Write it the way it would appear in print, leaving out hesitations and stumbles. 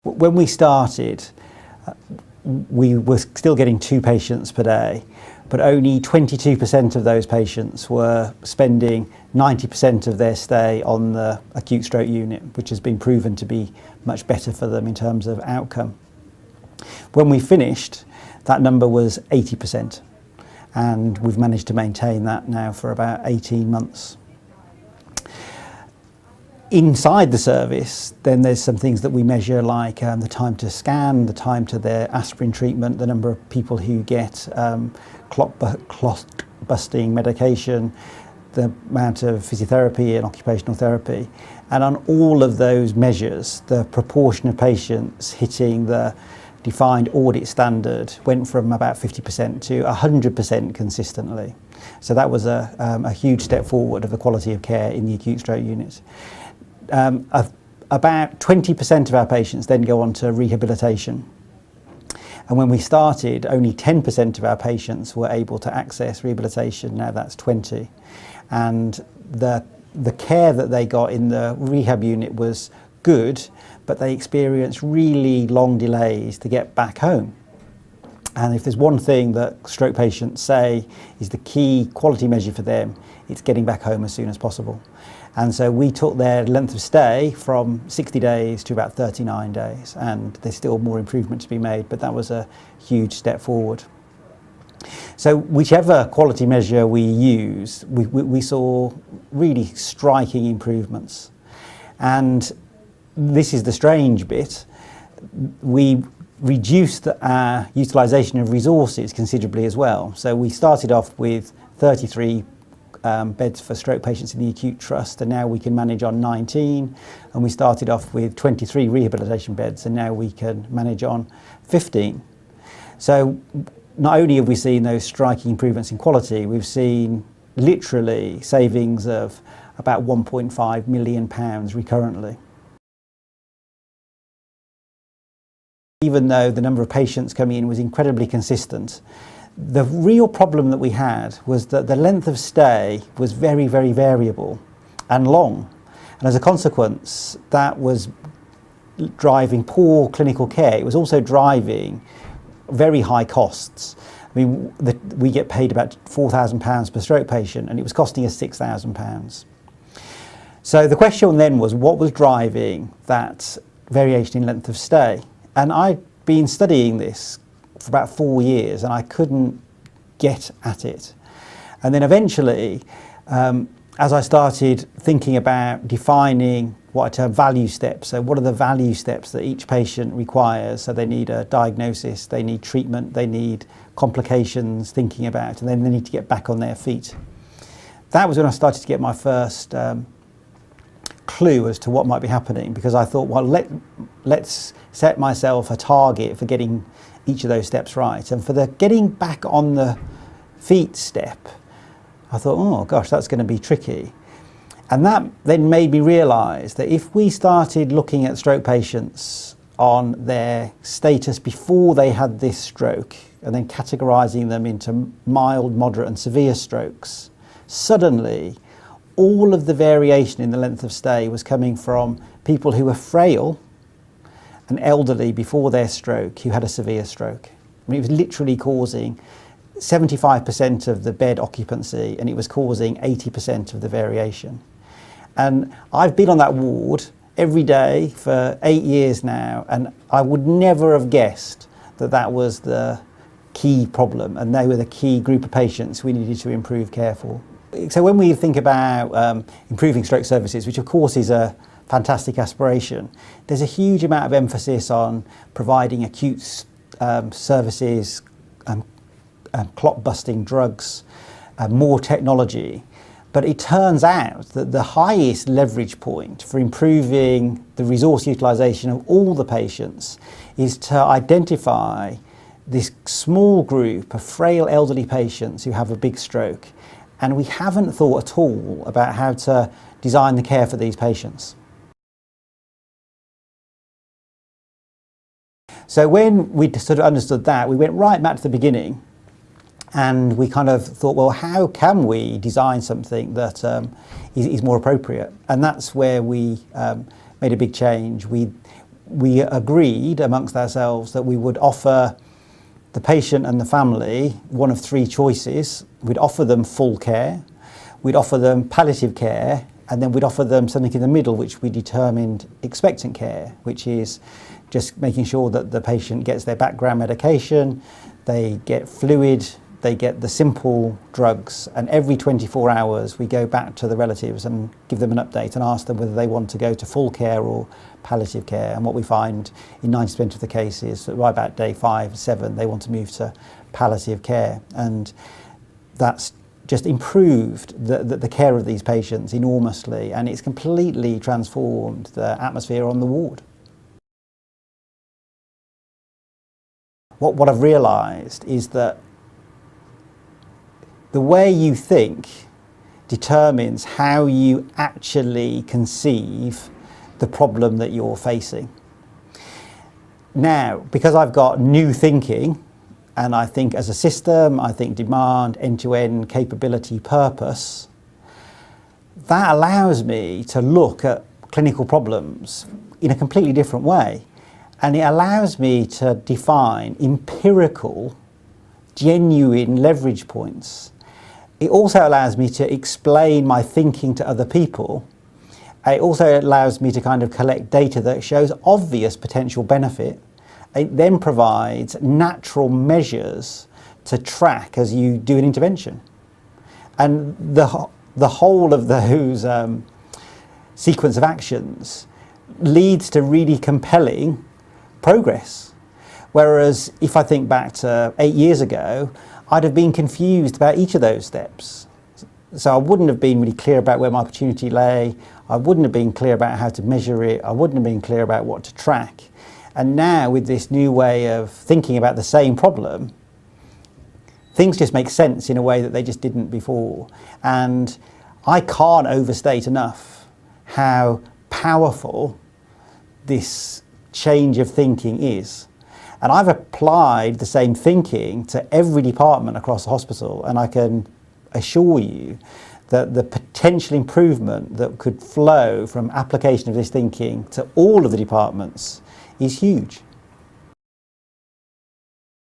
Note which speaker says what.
Speaker 1: When we started, we were still getting 2 patients per day, but only 22% of those patients were spending 90% of their stay on the acute stroke unit, which has been proven to be much better for them in terms of outcome. When we finished, that number was 80%, and we've managed to maintain that now for about 18 months. Inside the service, then there's some things that we measure, like the time to scan, the time to their aspirin treatment, the number of people who get clot busting medication, the amount of physiotherapy and occupational therapy. And on all of those measures, the proportion of patients hitting the defined audit standard went from about 50% to 100% consistently. So that was a huge step forward of the quality of care in the acute stroke unit. About 20% of our patients then go on to rehabilitation. And when we started, only 10% of our patients were able to access rehabilitation. Now that's 20. And the care that they got in the rehab unit was good, but they experienced really long delays to get back home. And if there's one thing that stroke patients say is the key quality measure for them, it's getting back home as soon as possible. And so we took their length of stay from 60 days to about 39 days, and there's still more improvement to be made, but that was a huge step forward. So whichever quality measure we use, we saw really striking improvements. And this is the strange bit. We reduced our utilisation of resources considerably as well. So we started off with 33 beds for stroke patients in the acute trust, and now we can manage on 19. And we started off with 23 rehabilitation beds, and now we can manage on 15. So not only have we seen those striking improvements in quality, we've seen literally savings of about £1.5 million recurrently. Even though the number of patients coming in was incredibly consistent, the real problem that we had was that the length of stay was very, very variable and long. And as a consequence, that was driving poor clinical care. It was also driving very high costs. I mean, we get paid about £4,000 per stroke patient, and it was costing us £6,000. So the question then was, what was driving that variation in length of stay? And I'd been studying this for about 4 years, and I couldn't get at it. And then eventually, as I started thinking about defining what I term value steps, so what are the value steps that each patient requires? So they need a diagnosis, they need treatment, they need complications thinking about, and then they need to get back on their feet. That was when I started to get my first clue as to what might be happening, because I thought, well, let's set myself a target for getting each of those steps right. And for the getting back on the feet step, I thought, oh gosh, that's going to be tricky. And that then made me realise that if we started looking at stroke patients on their status before they had this stroke, and then categorising them into mild, moderate and severe strokes, suddenly all of the variation in the length of stay was coming from people who were frail and elderly before their stroke who had a severe stroke. I mean, it was literally causing 75% of the bed occupancy, and it was causing 80% of the variation. And I've been on that ward every day for 8 years now, and I would never have guessed that that was the key problem, and they were the key group of patients we needed to improve care for. So when we think about improving stroke services, which of course is a fantastic aspiration, there's a huge amount of emphasis on providing acute services, clot busting drugs, more technology. But it turns out that the highest leverage point for improving the resource utilisation of all the patients is to identify this small group of frail elderly patients who have a big stroke. And we haven't thought at all about how to design the care for these patients. So when we sort of understood that, we went right back to the beginning, and we kind of thought, well, how can we design something that is more appropriate? And that's where we made a big change. we agreed amongst ourselves that we would offer the patient and the family one of three choices. We'd offer them full care, we'd offer them palliative care, and then we'd offer them something in the middle which we determined expectant care, which is just making sure that the patient gets their background medication, they get fluid, they get the simple drugs, and every 24 hours we go back to the relatives and give them an update and ask them whether they want to go to full care or palliative care. And what we find in 90% of the cases, that right about day 5, 7, they want to move to palliative care. And that's just improved the care of these patients enormously, and it's completely transformed the atmosphere on the ward. What I've realised is that the way you think determines how you actually conceive the problem that you're facing. Now, because I've got new thinking, and I think as a system, I think demand, end-to-end, capability, purpose, that allows me to look at clinical problems in a completely different way. And it allows me to define empirical, genuine leverage points. It also allows me to explain my thinking to other people. It also allows me to kind of collect data that shows obvious potential benefit. It then provides natural measures to track as you do an intervention. And the whole of those sequence of actions leads to really compelling progress. Whereas if I think back to 8 years ago, I'd have been confused about each of those steps. So I wouldn't have been really clear about where my opportunity lay. I wouldn't have been clear about how to measure it. I wouldn't have been clear about what to track. And now with this new way of thinking about the same problem, things just make sense in a way that they just didn't before. And I can't overstate enough how powerful this change of thinking is. And I've applied the same thinking to every department across the hospital, and I can assure you that the potential improvement that could flow from application of this thinking to all of the departments is huge.